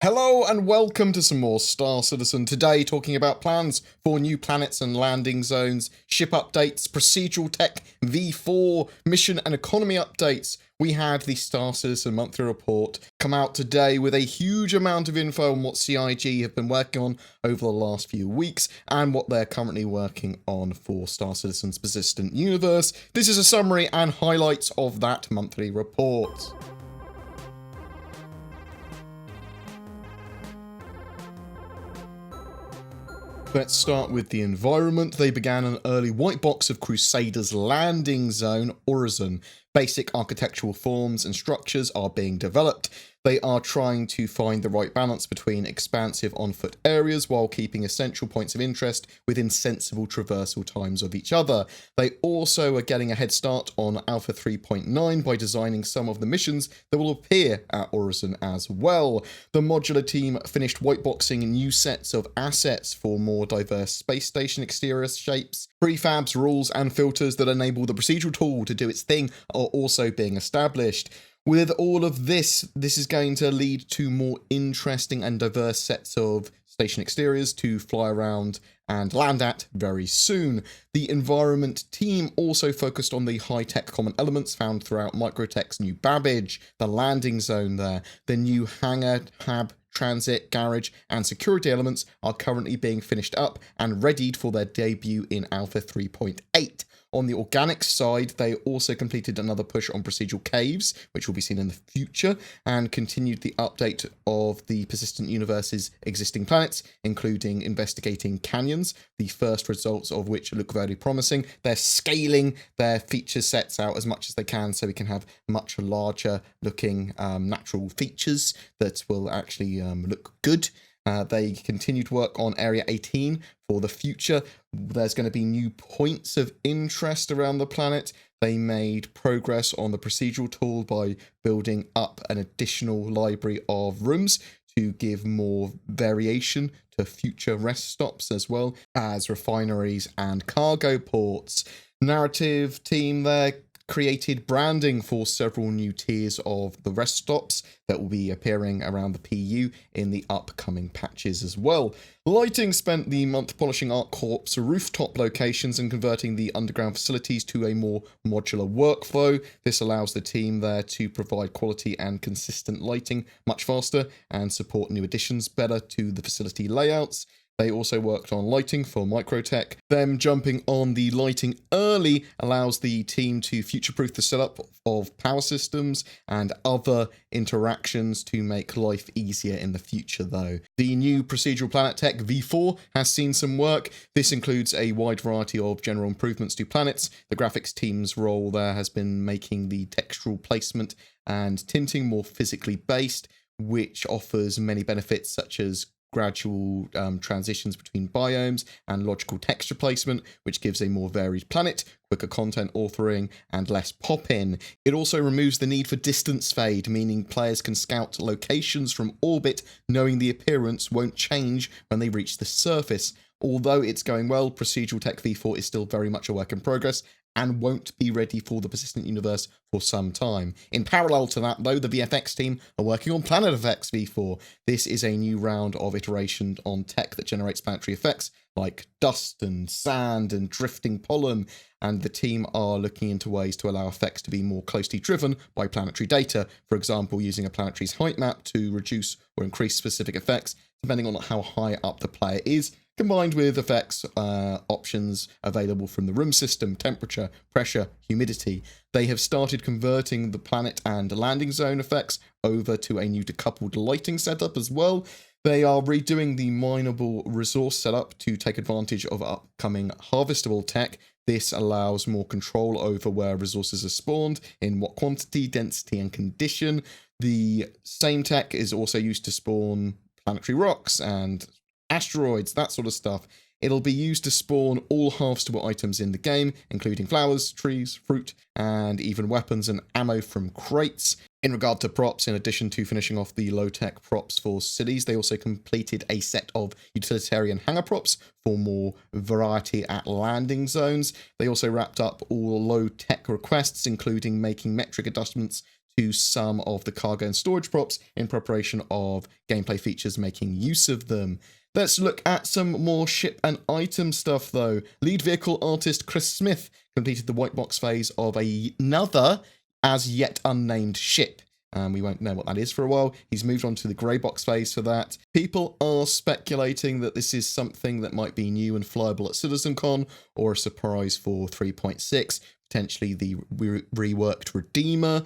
Hello and welcome to some more Star Citizen. Today talking about plans for new planets and landing zones, ship updates, procedural tech, V4, mission and economy updates. We had the Star Citizen monthly report come out today with a huge amount of info on what CIG have been working on over the last few weeks and what they're currently working on for Star Citizen's persistent universe. This is a summary and highlights of that monthly report. Let's start with the environment. They began an early white box of Crusader's landing zone, Horizon. Basic architectural forms and structures are being developed. They are trying to find the right balance between expansive on-foot areas while keeping essential points of interest within sensible traversal times of each other. They also are getting a head start on Alpha 3.9 by designing some of the missions that will appear at Horizon as well. The modular team finished whiteboxing new sets of assets for more diverse space station exterior shapes. Prefabs, rules, and filters that enable the procedural tool to do its thing are also being established. With all of this is going to lead to more interesting and diverse sets of station exteriors to fly around and land at very soon. The environment team also focused on the high-tech common elements found throughout Microtech's new Babbage, the landing zone there. The new hangar, hab, transit, garage, and security elements are currently being finished up and readied for their debut in Alpha 3.8. On the organics side, they also completed another push on procedural caves, which will be seen in the future, and continued the update of the persistent universe's existing planets, including investigating canyons, the first results of which look very promising. They're scaling their feature sets out as much as they can so we can have much larger looking natural features that will actually look good. They continued work on Area 18 for the future. There's going to be new points of interest around the planet. They made progress on the procedural tool by building up an additional library of rooms to give more variation to future rest stops as well as refineries and cargo ports. Narrative team there created branding for several new tiers of the rest stops that will be appearing around the PU in the upcoming patches as well. Lighting spent the month polishing ArcCorp's rooftop locations and converting the underground facilities to a more modular workflow. This allows the team there to provide quality and consistent lighting much faster and support new additions better to the facility layouts. They also worked on lighting for Microtech. Them jumping on the lighting early allows the team to future-proof the setup of power systems and other interactions to make life easier in the future though. The new procedural planet tech V4 has seen some work. This includes a wide variety of general improvements to planets. The graphics team's role there has been making the textural placement and tinting more physically based, which offers many benefits such as gradual transitions between biomes and logical texture placement, which gives a more varied planet, quicker content authoring, and less pop-in. It also removes the need for distance fade, meaning players can scout locations from orbit, knowing the appearance won't change when they reach the surface. Although it's going well, Procedural Tech V4 is still very much a work in progress and won't be ready for the persistent universe for some time. In parallel to that, though, the VFX team are working on Planet Effects V4. This is a new round of iteration on tech that generates planetary effects like dust and sand and drifting pollen, and the team are looking into ways to allow effects to be more closely driven by planetary data, for example using a planetary's height map to reduce or increase specific effects depending on how high up the player is, combined with effects options available from the room system, temperature, pressure, humidity. They have started converting the planet and landing zone effects over to a new decoupled lighting setup as well. They are redoing the mineable resource setup to take advantage of upcoming harvestable tech. This allows more control over where resources are spawned, in what quantity, density, and condition. The same tech is also used to spawn planetary rocks and asteroids, that sort of stuff. It'll be used to spawn all harvestable items in the game, including flowers, trees, fruit, and even weapons and ammo from crates. In regard to props, in addition to finishing off the low-tech props for cities, they also completed a set of utilitarian hangar props for more variety at landing zones. They also wrapped up all low-tech requests, including making metric adjustments to some of the cargo and storage props in preparation of gameplay features making use of them. Let's look at some more ship and item stuff though. Lead vehicle artist Chris Smith completed the white box phase of another as yet unnamed ship. We won't know what that is for a while. He's moved on to the grey box phase for that. People are speculating that this is something that might be new and flyable at CitizenCon, or a surprise for 3.6, potentially the reworked Redeemer.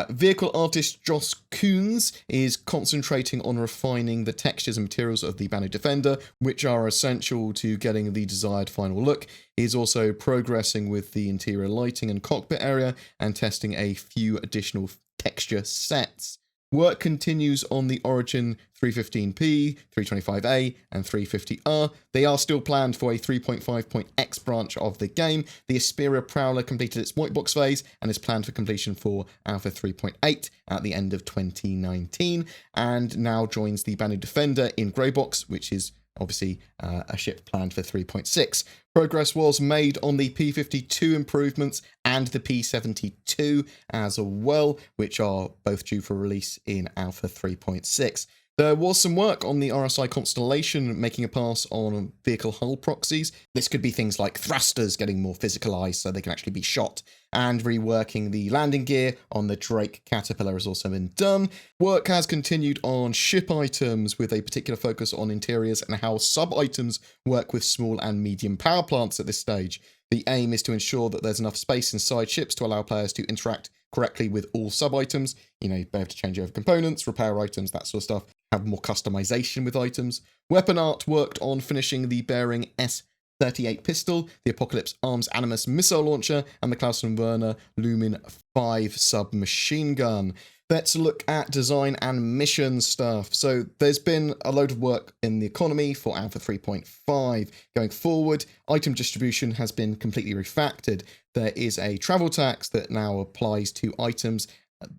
Vehicle artist Joss Koons is concentrating on refining the textures and materials of the Banu Defender, which are essential to getting the desired final look. He's also progressing with the interior lighting and cockpit area and testing a few additional texture sets. Work continues on the Origin 315p, 325A, and 350R. They are still planned for a 3.5.x branch of the game. The Asperia Prowler completed its white box phase and is planned for completion for Alpha 3.8 at the end of 2019, and now joins the Banu Defender in grey box, which is obviously a ship planned for 3.6. Progress was made on the P52 improvements and the P72 as well, which are both due for release in Alpha 3.6. There was some work on the RSI Constellation making a pass on vehicle hull proxies. This could be things like thrusters getting more physicalized so they can actually be shot, and reworking the landing gear on the Drake Caterpillar has also been done. Work has continued on ship items with a particular focus on interiors and how sub-items work with small and medium power plants at this stage. The aim is to ensure that there's enough space inside ships to allow players to interact correctly with all sub-items. You know, be able to change over components, repair items, that sort of stuff. Have more customization with items. Weapon art worked on finishing the Bearing S38 pistol, the Apocalypse Arms Animus missile launcher, and the Clausen Werner Lumin 5 submachine gun. Let's look at design and mission stuff. So there's been a load of work in the economy for Alpha 3.5. Going forward, item distribution has been completely refactored. There is a travel tax that now applies to items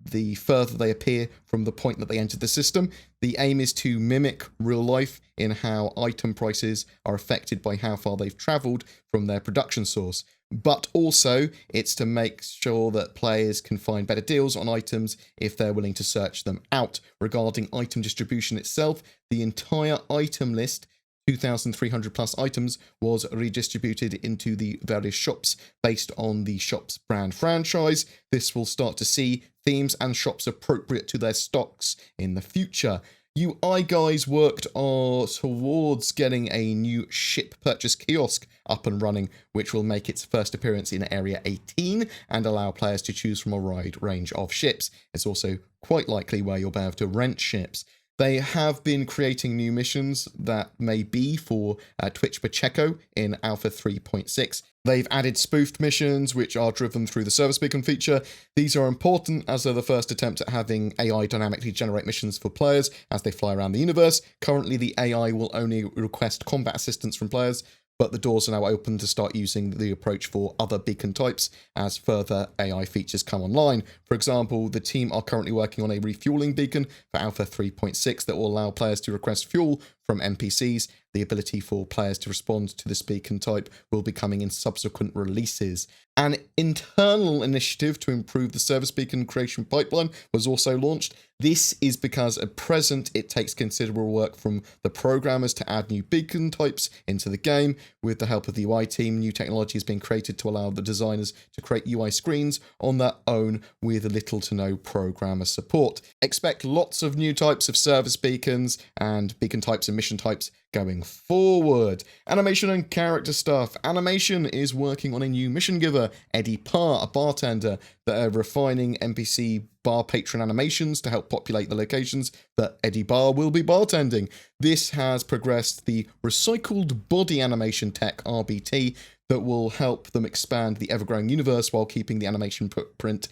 the further they appear from the point that they entered the system. The aim is to mimic real life in how item prices are affected by how far they've travelled from their production source. But also, it's to make sure that players can find better deals on items if they're willing to search them out. Regarding item distribution itself, the entire item list, 2,300 plus items, was redistributed into the various shops based on the shop's brand franchise. This will start to see themes and shops appropriate to their stocks in the future. UI guys worked towards getting a new ship purchase kiosk up and running, which will make its first appearance in Area 18 and allow players to choose from a wide range of ships. It's also quite likely where you'll be able to rent ships. They have been creating new missions that may be for Twitch Pacheco in Alpha 3.6. They've added spoofed missions, which are driven through the service beacon feature. These are important as they're the first attempt at having AI dynamically generate missions for players as they fly around the universe. Currently, the AI will only request combat assistance from players, but the doors are now open to start using the approach for other beacon types as further AI features come online. For example, the team are currently working on a refueling beacon for Alpha 3.6 that will allow players to request fuel from NPCs. The ability for players to respond to this beacon type will be coming in subsequent releases. An internal initiative to improve the service beacon creation pipeline was also launched. This is because at present it takes considerable work from the programmers to add new beacon types into the game. With the help of the UI team, new technology has been created to allow the designers to create UI screens on their own with little to no programmer support. Expect lots of new types of service beacons and beacon types and mission types going forward. Animation and character stuff. Animation is working on a new mission giver, Eddie Parr, a bartender, that are refining NPC bar patron animations to help populate the locations that Eddie Barr will be bartending. This has progressed the recycled body animation tech, RBT, that will help them expand the ever-growing universe while keeping the animation footprint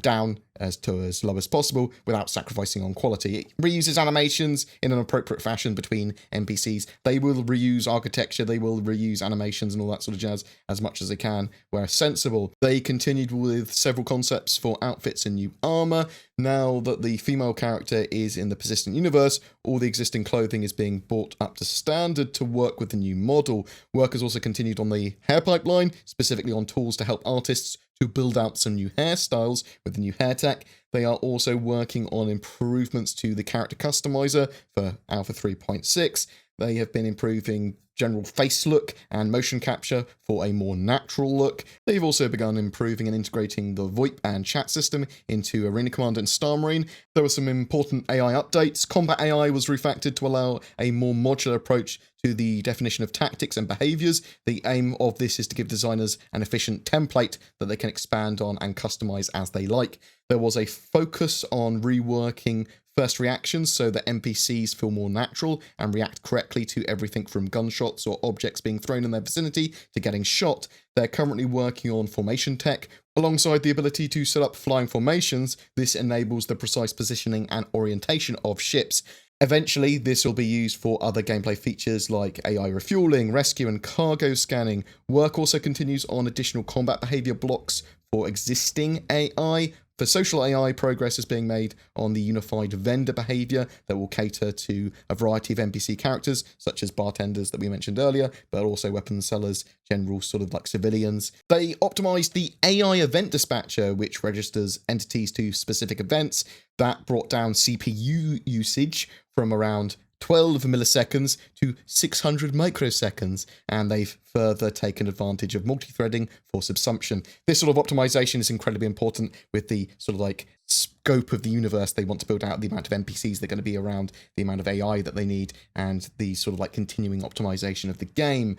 down as low as possible without sacrificing on quality. It reuses animations in an appropriate fashion between NPCs. They will reuse architecture, they will reuse animations and all that sort of jazz as much as they can where sensible. They continued with several concepts for outfits and new armor. Now that the female character is in the persistent universe, all the existing clothing is being brought up to standard to work with the new model. Work has also continued on the hair pipeline, specifically on tools to help artists to build out some new hairstyles with the new hair tech. They are also working on improvements to the character customizer for Alpha 3.6. They have been improving general face look and motion capture for a more natural look. They've also begun improving and integrating the VoIP and chat system into Arena Commander and StarMarine. There were some important AI updates. Combat AI was refactored to allow a more modular approach to the definition of tactics and behaviors. The aim of this is to give designers an efficient template that they can expand on and customize as they like. There was a focus on reworking first reactions so that NPCs feel more natural and react correctly to everything from gunshots or objects being thrown in their vicinity to getting shot. They're currently working on formation tech. Alongside the ability to set up flying formations, this enables the precise positioning and orientation of ships. Eventually, this will be used for other gameplay features like AI refueling, rescue, and cargo scanning. Work also continues on additional combat behavior blocks for existing AI. For social AI, progress is being made on the unified vendor behavior that will cater to a variety of NPC characters, such as bartenders that we mentioned earlier, but also weapons sellers, general sort of like civilians. They optimized the AI event dispatcher, which registers entities to specific events. That brought down CPU usage from around 12 milliseconds to 600 microseconds, and they've further taken advantage of multi-threading for subsumption. This sort of optimization is incredibly important with the sort of like scope of the universe they want to build out, the amount of NPCs that are going to be around, the amount of AI that they need, and the sort of like continuing optimization of the game.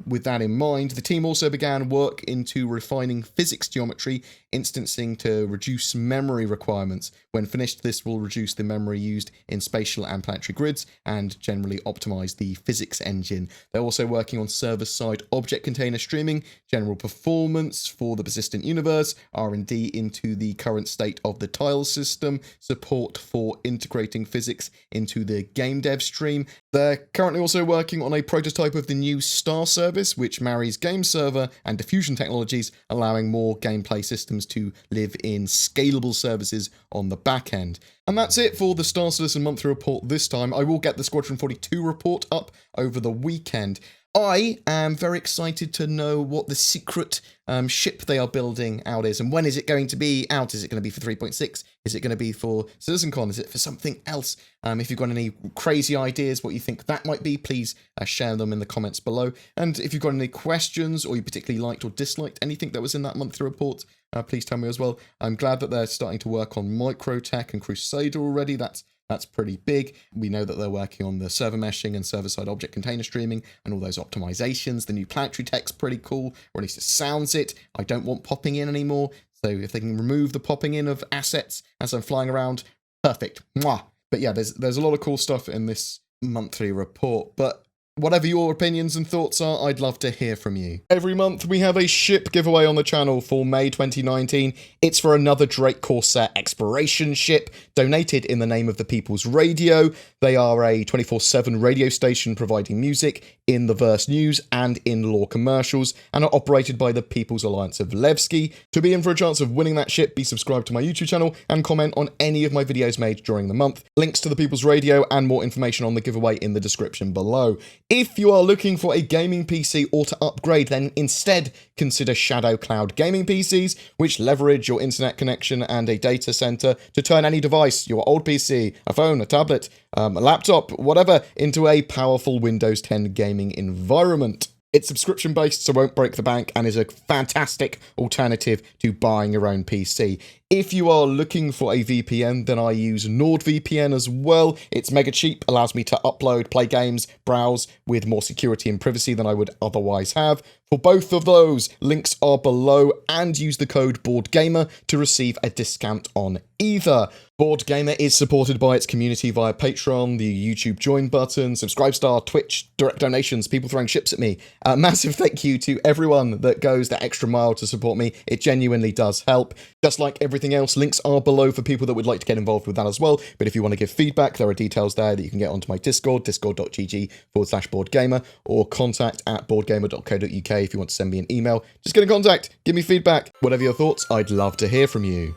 With that in mind, the team also began work into refining physics geometry, instancing to reduce memory requirements. When finished, this will reduce the memory used in spatial and planetary grids and generally optimize the physics engine. They're also working on server-side object container streaming, general performance for the persistent universe, R&D into the current state of the tile system, support for integrating physics into the game dev stream. They're currently also working on a prototype of the new Star service, which marries game server and diffusion technologies, allowing more gameplay systems to live in scalable services on the back end. And that's it for the Star Citizen monthly report this time. I will get the Squadron 42 report up over the weekend. I am very excited to know what the secret ship they are building out is, and when is it going to be out? Is it going to be for 3.6? Is it going to be for CitizenCon? Is it for something else? If you've got any crazy ideas, what you think that might be, please share them in the comments below. And if you've got any questions, or you particularly liked or disliked anything that was in that monthly report, please tell me as well. I'm glad that they're starting to work on Microtech and Crusader already. That's pretty big. We know that they're working on the server meshing and server-side object container streaming and all those optimizations. The new planetary tech's pretty cool, or at least it sounds it. I don't want popping in anymore, so if they can remove the popping in of assets as I'm flying around, perfect. Mwah. But yeah, there's a lot of cool stuff in this monthly report, but whatever your opinions and thoughts are, I'd love to hear from you. Every month we have a ship giveaway on the channel for May 2019. It's for another Drake Corsair exploration ship, donated in the name of the People's Radio. They are a 24/7 radio station providing music in the Verse News and in Law commercials, and are operated by the People's Alliance of Levski. To be in for a chance of winning that ship, be subscribed to my YouTube channel and comment on any of my videos made during the month. Links to the People's Radio and more information on the giveaway in the description below. If you are looking for a gaming PC or to upgrade, then instead consider Shadow Cloud gaming PCs, which leverage your internet connection and a data center to turn any device, your old PC, a phone, a tablet, a laptop, whatever, into a powerful Windows 10 gaming environment. It's subscription-based, so won't break the bank, and is a fantastic alternative to buying your own PC. If you are looking for a VPN, then I use NordVPN as well. It's mega cheap, allows me to upload, play games, browse with more security and privacy than I would otherwise have. For both of those, links are below, and use the code BoredGamer to receive a discount on either. BoredGamer is supported by its community via Patreon, the YouTube join button, Subscribestar, Twitch, direct donations, people throwing ships at me. Massive thank you to everyone that goes that extra mile to support me. It genuinely does help. Just like everything else, links are below for people that would like to get involved with that as well. But if you want to give feedback, there are details there that you can get onto my Discord, discord.gg/BoredGamer, or contact@boredgamer.co.uk if you want to send me an email. Just get in contact, give me feedback. Whatever your thoughts, I'd love to hear from you.